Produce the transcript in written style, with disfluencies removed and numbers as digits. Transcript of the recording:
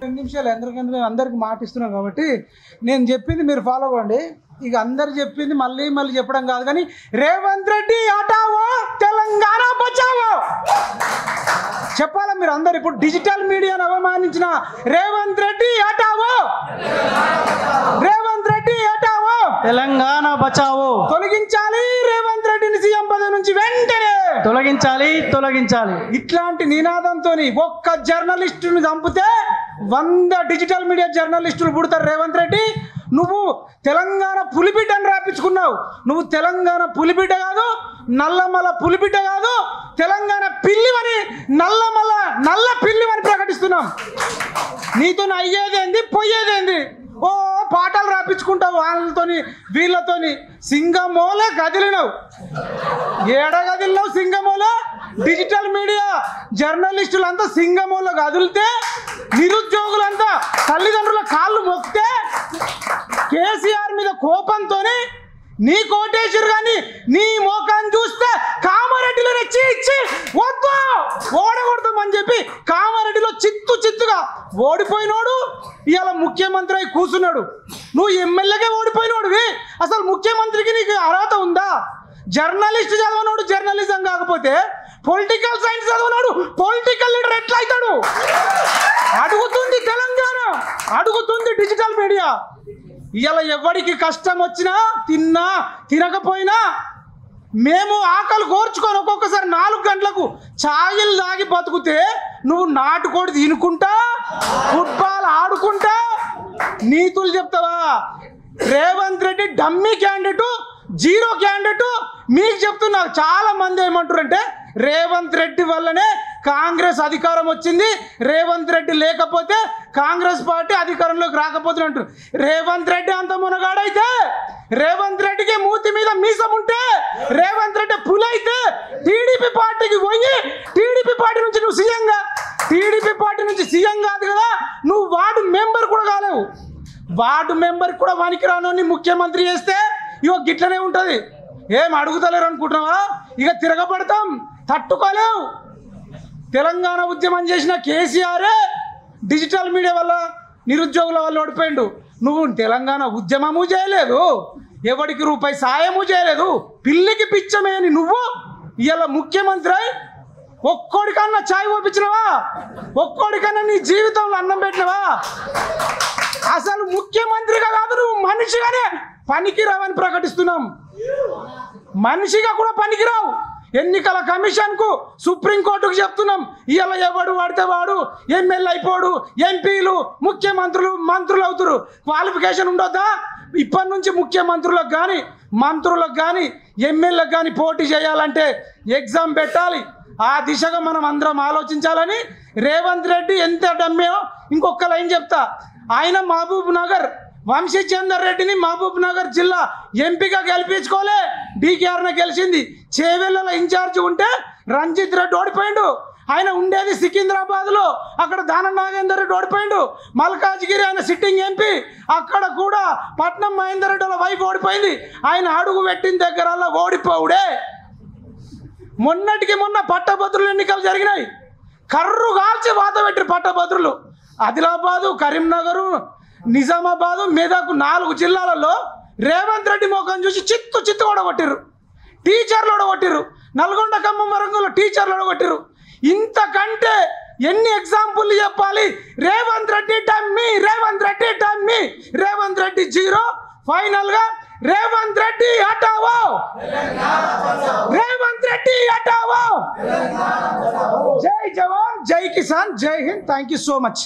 2 నిమిషాలు అందరికి మాట ఇస్తున్నాం కాబట్టి నేను చెప్పింది మీరు ఫాలో అవ్వండి. ఇక అందరు చెప్పింది మళ్ళీ చెప్పడం కాదు, కానీ రేవంత్ రెడ్డి హటావో తెలంగాణ బచావో చెప్పాలా మీరు అందరు. ఇప్పుడు డిజిటల్ మీడియాను అవమానించిన రేవంత్ రెడ్డి హటావో, రేవంత్ రెడ్డి హటావో తెలంగాణ బచావో, తొలగించాలి రేవంత్ రెడ్డిని సీఎం పదవి నుంచి వెంటనే తొలగించాలి. ఇట్లాంటి నినాదంతో ఒక్క జర్నలిస్టుని చంపితే 100 డిజిటల్ మీడియా జర్నలిస్టులు పుడతారు. రేవంత్ రెడ్డి, నువ్వు తెలంగాణ పులిబిడ్డని రాపించుకున్నావు. నువ్వు తెలంగాణ పులిబిడ్డ కాదు, నల్లమల పులిబిడ్డ కాదు, తెలంగాణ పిల్లివని నల్ల పిల్లివని ప్రకటిస్తున్నాం. నీతో అయ్యేదేంది పోయేదేంది? ఓ పాటలు రాపించుకుంటావు వాళ్ళతోని వీళ్ళతోని. సింగమోల కదిలినవు, ఏడ కదిలినావు సింగమోల? డిజిటల్ మీడియా జర్నలిస్టులంతా సింగమోలో కదిలితే, నిరుద్యోగులంతా తల్లిదండ్రుల కాళ్ళు మొక్కితే, కేసీఆర్ మీద కోపంతోనే నీ కోటేశ్వరు కానీ నీ మోకాన్ని చూస్తే కామారెడ్డిలో రెచ్చి ఇచ్చి వద్దు ఓడగొడతామని చెప్పి కామారెడ్డిలో చిత్తుగా ఓడిపోయినోడు ఇవాళ ముఖ్యమంత్రి అయి కూర్చున్నాడు. నువ్వు ఎమ్మెల్యేగా ఓడిపోయినోడివి, అసలు ముఖ్యమంత్రికి నీకు అర్హత ఉందా? జర్నలిస్ట్ చదవనోడు జర్నలిజం కాకపోతే పొలిటికల్ సైన్స్ చదవనోడు పొలిటికల్ లీడర్ ఎట్లా అవుతాడు? అడుగుతుంది తెలంగాణ, అడుగుతుంది డిజిటల్ మీడియా. ఇవాళ ఎవరికి కష్టం వచ్చినా తినకపోయినా మేము ఆకలి కోర్చుకొని ఒక్కొక్కసారి 4 గంటలకు ఛాయలు తాగి బతుకుతే నువ్వు నాటుకోడి తినుకుంటా ఫుట్బాల్ ఆడుకుంటా నీతులు చెప్తావా? Revanth Reddy dummy candidate, zero candidate. మీకు చెప్తున్నా, చాలా మంది ఏమంటారంటే రేవంత్ రెడ్డి వల్లనే కాంగ్రెస్ అధికారం వచ్చింది, రేవంత్ రెడ్డి లేకపోతే కాంగ్రెస్ పార్టీ అధికారంలోకి రాకపోతే అంటారు. రేవంత్ రెడ్డి అంత మునగాడైతే, రేవంత్ రెడ్డికి మూతి మీద మీసం ఉంటే, రేవంత్ రెడ్డి పులైతే టీడీపీ పార్టీకి పోయి టీడీపీ పార్టీ నుంచి నువ్వు సీఎంగా, టీడీపీ పార్టీ నుంచి సీఎం కాదు కదా, నువ్వు వార్డు మెంబర్ కూడా కాలేవు. వార్డు మెంబర్ కూడా వానికి రానోని ముఖ్యమంత్రి చేస్తే ఇగో గిట్లనే ఉంటుంది. ఏం అడుగుతలేరు అనుకుంటున్నావా? ఇక తిరగబడతాం, తట్టుకోలేవు. తెలంగాణ ఉద్యమం చేసిన కేసీఆరే డిజిటల్ మీడియా వల్ల నిరుద్యోగుల వల్ల ఓడిపోయిండు. నువ్వు తెలంగాణ ఉద్యమము చేయలేదు, ఎవరికి రూపాయి సాయము చేయలేదు, పిల్లికి పిచ్చమేని నువ్వు ఇవాళ ముఖ్యమంత్రి ఒక్కోడికన్నా ఛాయ్ ఓపించినవా? ఒక్కోడికన్నా నీ జీవితంలో అన్నం పెట్టినవా? అసలు ముఖ్యమంత్రిగా కాదు, నువ్వు మనిషిగానే పనికిరావని ప్రకటిస్తున్నాం. మనిషిగా కూడా పనికిరావు. ఎన్నికల కమిషన్కు సుప్రీంకోర్టుకు చెప్తున్నాం. ఇవాళ ఎవడు వాడితే వాడు ఎమ్మెల్యే అయిపోడు, ఎంపీలు ముఖ్యమంత్రులు మంత్రులు అవుతారు. క్వాలిఫికేషన్ ఉండొద్దా? ఇప్పటి నుంచి ముఖ్యమంత్రులకు కానీ మంత్రులకు కానీ ఎమ్మెల్యేలకు కానీ పోటీ చేయాలంటే ఎగ్జామ్ పెట్టాలి. ఆ దిశగా మనం అందరం ఆలోచించాలని రేవంత్ రెడ్డి ఎంత డమ్మేయో ఇంకొక లైన్ చెప్తా. ఆయన మహబూబ్ నగర్ వంశీచందర్ రెడ్డిని మహబూబ్ నగర్ జిల్లా ఎంపీగా గెలిపించుకోలే, డీకేఆర్న గెలిచింది. చేవెళ్ళలో ఇన్ఛార్జ్ ఉంటే రంజిత్ రెడ్డి ఓడిపోయిండు. ఆయన ఉండేది సికింద్రాబాద్లో, అక్కడ దానం నాగేందర్ రెడ్డి ఓడిపోయిండు. మల్కాజ్గిరి ఆయన సిట్టింగ్ ఎంపీ, అక్కడ కూడా పట్నం మహేందర్ రెడ్డి వాళ్ళ వైఫ్ ఓడిపోయింది. ఆయన అడుగు పెట్టిన దగ్గర ఓడిపోవుడే. మొన్నటికి మొన్న పట్టభద్రులు ఎన్నికలు జరిగినాయి. కర్రు కాల్చి వాత పెట్టి పట్టభద్రులు ఆదిలాబాదు, కరీంనగరు, నిజామాబాదు, మెదక్ 4 జిల్లాలలో రేవంత్ రెడ్డి మోకం చూసి చిత్తు ఓడగొట్టిర్రు. టీచర్లు ఓడగొట్టిర్రు. నల్గొండ ఖమ్మం వరంగల్లో టీచర్లు ఓడగొట్టిర్రు. ఇంతకంటే ఎన్ని ఎగ్జాంపుల్ చెప్పాలి? Revanth Reddy dummy, Revanth Reddy dummy, Revanth Reddy zero. Final గా రేవంత్ రెడ్డి హటావో, రేవంత్ రెడ్డి హటావో. జై జవాన్, జై కిసాన్, జై Hind. Thank you so much.